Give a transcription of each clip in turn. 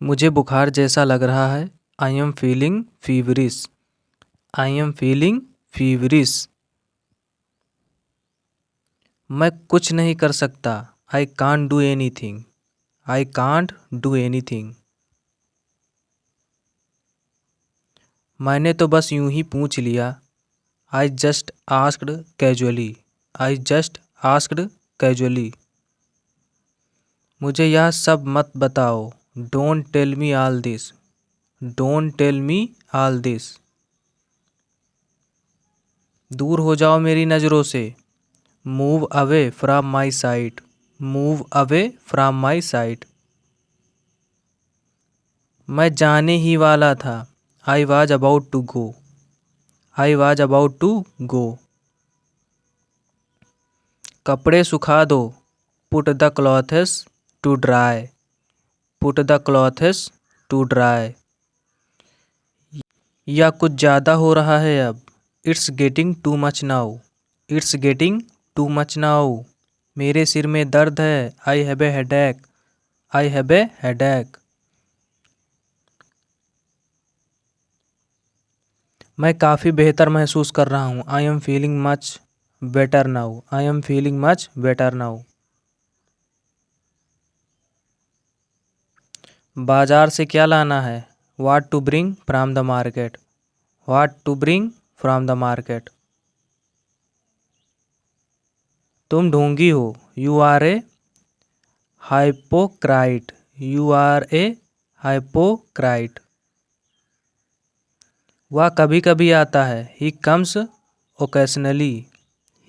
मुझे बुखार जैसा लग रहा है। I am feeling feverish. I am feeling feverish. मैं कुछ नहीं कर सकता। I can't do anything. I can't do anything. मैंने तो बस यूं ही पूछ लिया। I just asked casually. I just asked casually. मुझे यह सब मत बताओ। Don't tell me all this. Don't tell me all this. दूर हो जाओ मेरी नज़रों से। Move away from my sight. Move away from my site. मैं जाने ही वाला था। I was about to go. I was about to go. कपड़े सुखा दो। Put the clothes to dry. Put the clothes to dry. या कुछ ज़्यादा हो रहा है अब। It's getting too much now. It's getting too much now. मेरे सिर में दर्द है। I have a headache. I have a headache. मैं काफ़ी बेहतर महसूस कर रहा हूँ। I am feeling much better now. I am feeling much better now. बाजार से क्या लाना है। What to bring from the market. What to bring from the market. तुम ढोंगी हो। You are a hypocrite. You are a hypocrite. वह कभी कभी आता है। He comes occasionally.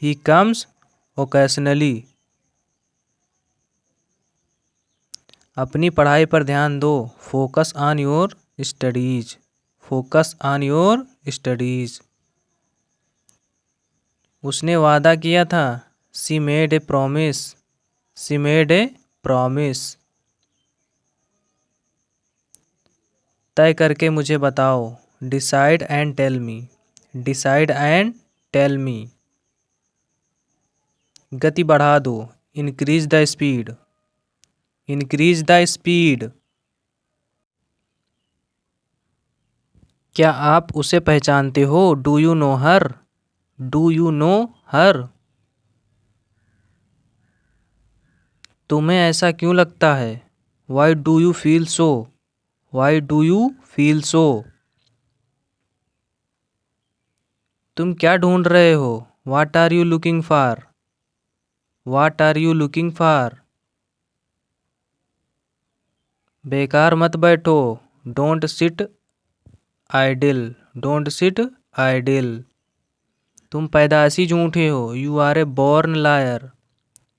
He comes occasionally. अपनी पढ़ाई पर ध्यान दो। Focus on your studies. Focus on your studies. उसने वादा किया था। She made a promise. She made a promise. तय करके मुझे बताओ। Decide and tell me. Decide and tell me. गति बढ़ा दो। Increase the speed. Increase the speed. क्या आप उसे पहचानते हो। Do you know her. Do you know her. तुम्हें ऐसा क्यों लगता है। Why do you feel so. Why do you feel so. तुम क्या ढूंढ रहे हो। What are you looking for. What are you looking for. बेकार मत बैठो। Don't sit idle. Don't sit idle. तुम पैदाइशी झूठे हो। You are a born liar.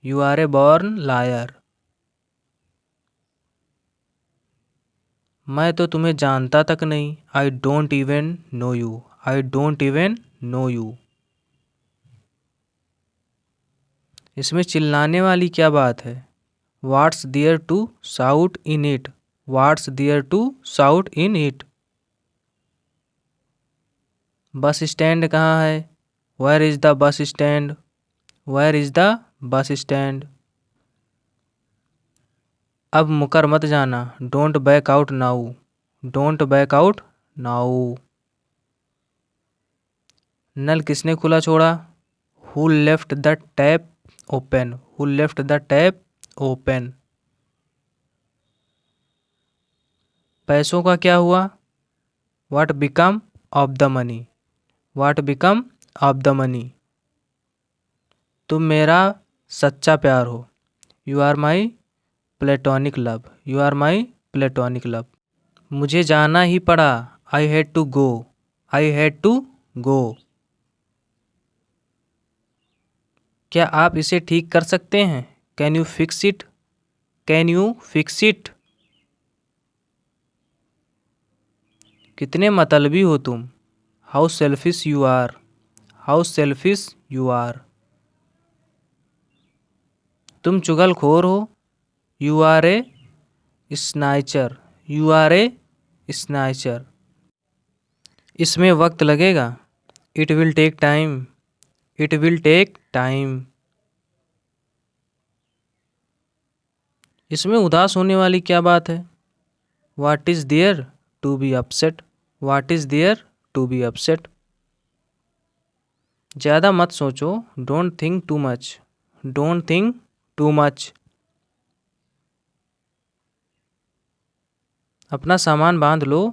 You are a born liar. मैं तो तुम्हें जानता तक नहीं। I don't even know you. I don't even know you. इसमें चिल्लाने वाली क्या बात है। What's there to shout in it. What's there to shout in it. Bus stand कहाँ है। Where is the bus stand. Where is the bus stand. अब मुकर मत जाना। Don't back out now. Don't back out now. नल किसने खुला छोड़ा। Who left the tap open. Who left the tap open. पैसों का क्या हुआ। What become of the money. What become of the money. तुम मेरा सच्चा प्यार हो। You are my platonic love. You are my platonic love. मुझे जाना ही पड़ा। I had to go. I had to go. क्या आप इसे ठीक कर सकते हैं। Can you fix it. Can you fix it. कितने मतलबी हो तुम। How selfish you are. How selfish you are. तुम चुगलखोर हो। You are a snitcher. You are a snitcher. इसमें वक्त लगेगा। It will take time. It will take time. इसमें उदास होने वाली क्या बात है। What is there to be upset? What is there to be upset? ज़्यादा मत सोचो, don't think too much, don't think too much. अपना सामान बांध लो,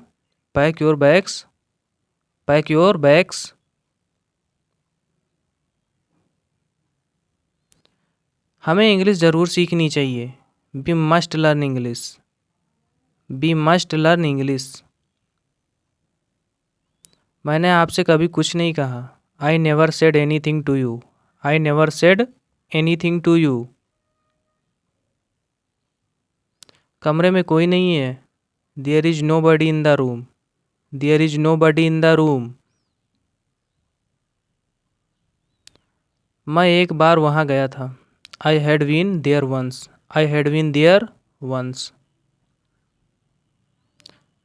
pack your bags, pack your bags. हमें इंग्लिश ज़रूर सीखनी चाहिए, we must learn English, we must learn English. मैंने आपसे कभी कुछ नहीं कहा, I never said anything to you, I never said anything to you. कमरे में कोई नहीं है, there is nobody in the room, there is nobody in the room. मैं एक बार वहाँ गया था, I had been there once, I had been there once.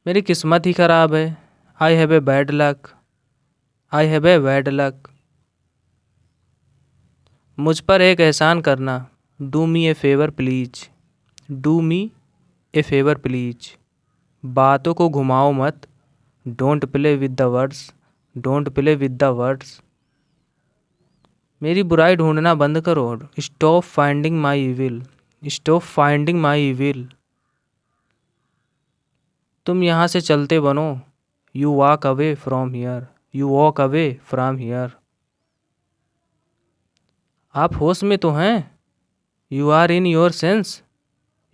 मेरी किस्मत ही ख़राब है, I have a bad luck, I have a bad luck. मुझ पर एक एहसान करना, do me a favour please, do me a favour please. बातों को घुमाओ मत, don't play with the words, don't play with the words. मेरी बुराई ढूंढना बंद करो, stop finding my evil, stop finding my evil. तुम यहाँ से चलते बनो, you walk away from here, you walk away from here. आप होश में तो हैं, you are in your sense,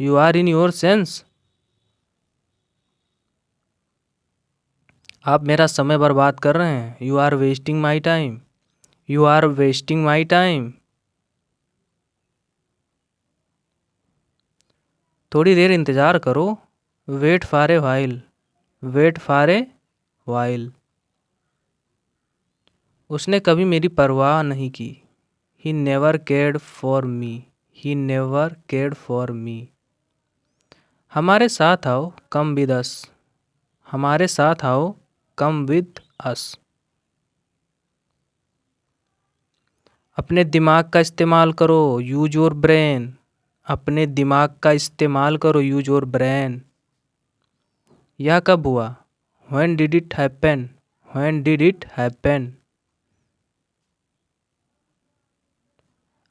you are in your sense. आप मेरा समय बर्बाद कर रहे हैं, you are wasting my time, you are wasting my time. थोड़ी देर इंतज़ार करो, wait for a while, wait for a while. उसने कभी मेरी परवाह नहीं की, ही never cared for me, he never cared for me. हमारे साथ आओ, कम विद अस, हमारे साथ आओ, कम विद अस। अपने दिमाग का इस्तेमाल करो, यूज योर ब्रेन, अपने दिमाग का इस्तेमाल करो, यूज योर ब्रेन। यह कब हुआ, when did it happen, when did it happen.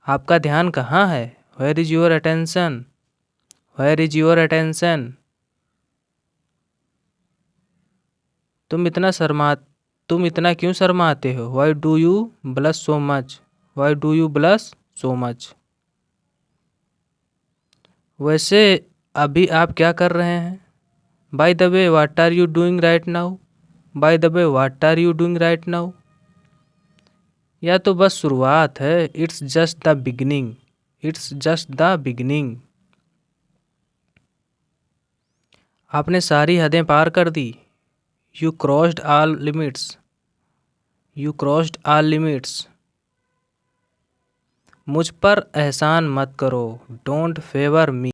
आपका ध्यान कहाँ है, where is your attention, where is your attention. तुम इतना क्यों शर्माते हो, why do you blush so much, why do you blush so much. वैसे अभी आप क्या कर रहे हैं, by the way what are you doing right now, by the way what are you doing right now. यह तो बस शुरुआत है, it's just the beginning, it's just the beginning. आपने सारी हदें पार कर दी, you crossed all limits, you crossed all limits. मुझ पर एहसान मत करो, डोंट फेवर मी,